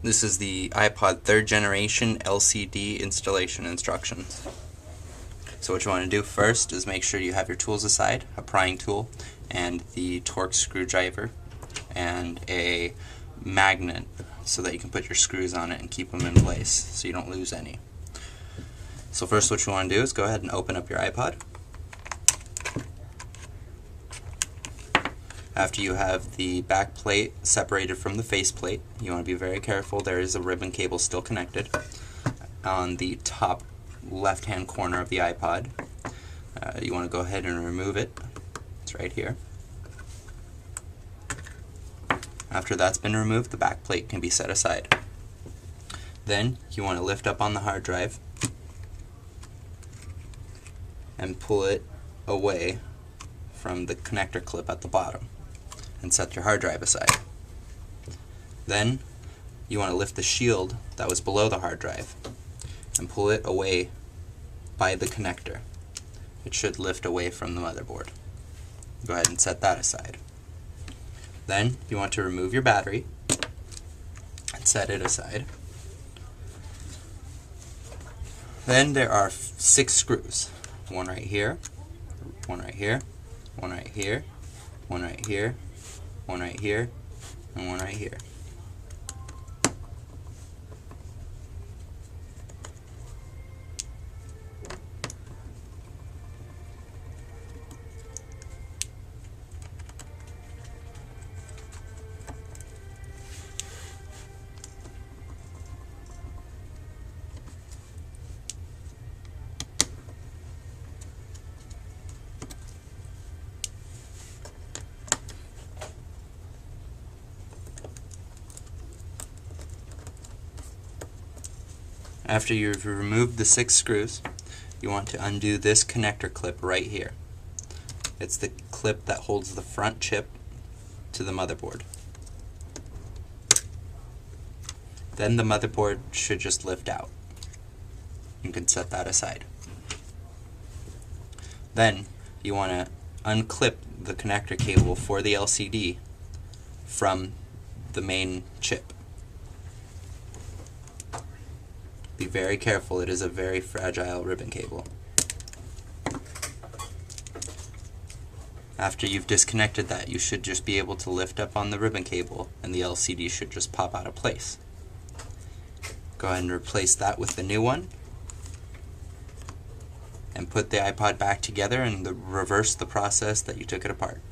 This is the iPod 3rd generation LCD installation instructions. So what you want to do first is make sure you have your tools aside, a prying tool and the Torx screwdriver and a magnet so that you can put your screws on it and keep them in place so you don't lose any. So first what you want to do is go ahead and open up your iPod. After you have the back plate separated from the face plate, you want to be very careful. There is a ribbon cable still connected on the top left-hand corner of the iPod. You want to go ahead and remove it. It's right here. After that's been removed, the back plate can be set aside. Then you want to lift up on the hard drive and pull it away from the connector clip at the bottom and set your hard drive aside. Then you want to lift the shield that was below the hard drive and pull it away by the connector. It should lift away from the motherboard. Go ahead and set that aside. Then you want to remove your battery and set it aside. Then there are 6 screws. One right here, one right here, one right here, one right here, one right here, and one right here. After you've removed the 6 screws, you want to undo this connector clip right here. It's the clip that holds the front chip to the motherboard. Then the motherboard should just lift out. You can set that aside. Then you want to unclip the connector cable for the LCD from the main chip. Be very careful, it is a very fragile ribbon cable. After you've disconnected that, you should just be able to lift up on the ribbon cable and the LCD should just pop out of place. Go ahead and replace that with the new one and put the iPod back together and reverse the process that you took it apart.